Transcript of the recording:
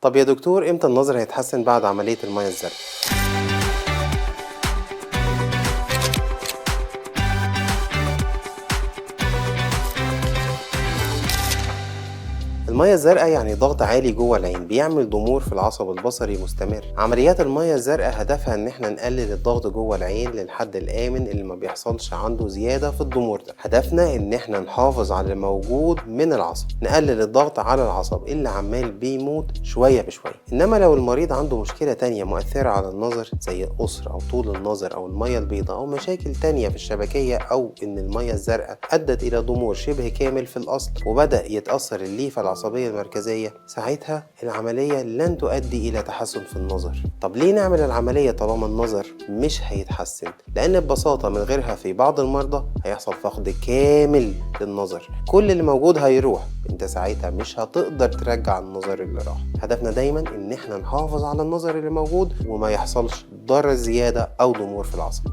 طب يا دكتور، امتى النظر هيتحسن بعد عملية المية الزرقاء؟ المية الزرقاء يعني ضغط عالي جوه العين بيعمل ضمور في العصب البصري مستمر. عمليات المية الزرقاء هدفها ان احنا نقلل الضغط جوه العين للحد الآمن اللي ما بيحصلش عنده زيادة في الضمور ده. هدفنا ان احنا نحافظ على الموجود من العصب، نقلل الضغط على العصب اللي عمال بيموت شوية بشوية. انما لو المريض عنده مشكلة تانية مؤثرة على النظر زي القصر او طول النظر او المية البيضاء او مشاكل تانية في الشبكية، او ان المية الزرقاء ادت الى ضمور شبه كامل في الاصل وبدأ يتأثر الليفة العصبية المركزية، ساعتها العملية لن تؤدي إلى تحسن في النظر. طب ليه نعمل العملية طالما النظر مش هيتحسن؟ لأن ببساطة من غيرها في بعض المرضى هيحصل فقد كامل للنظر، كل اللي موجود هيروح، انت ساعتها مش هتقدر ترجع النظر اللي راح. هدفنا دايما ان احنا نحافظ على النظر اللي موجود وما يحصلش ضرر زيادة أو ضمور في العصب.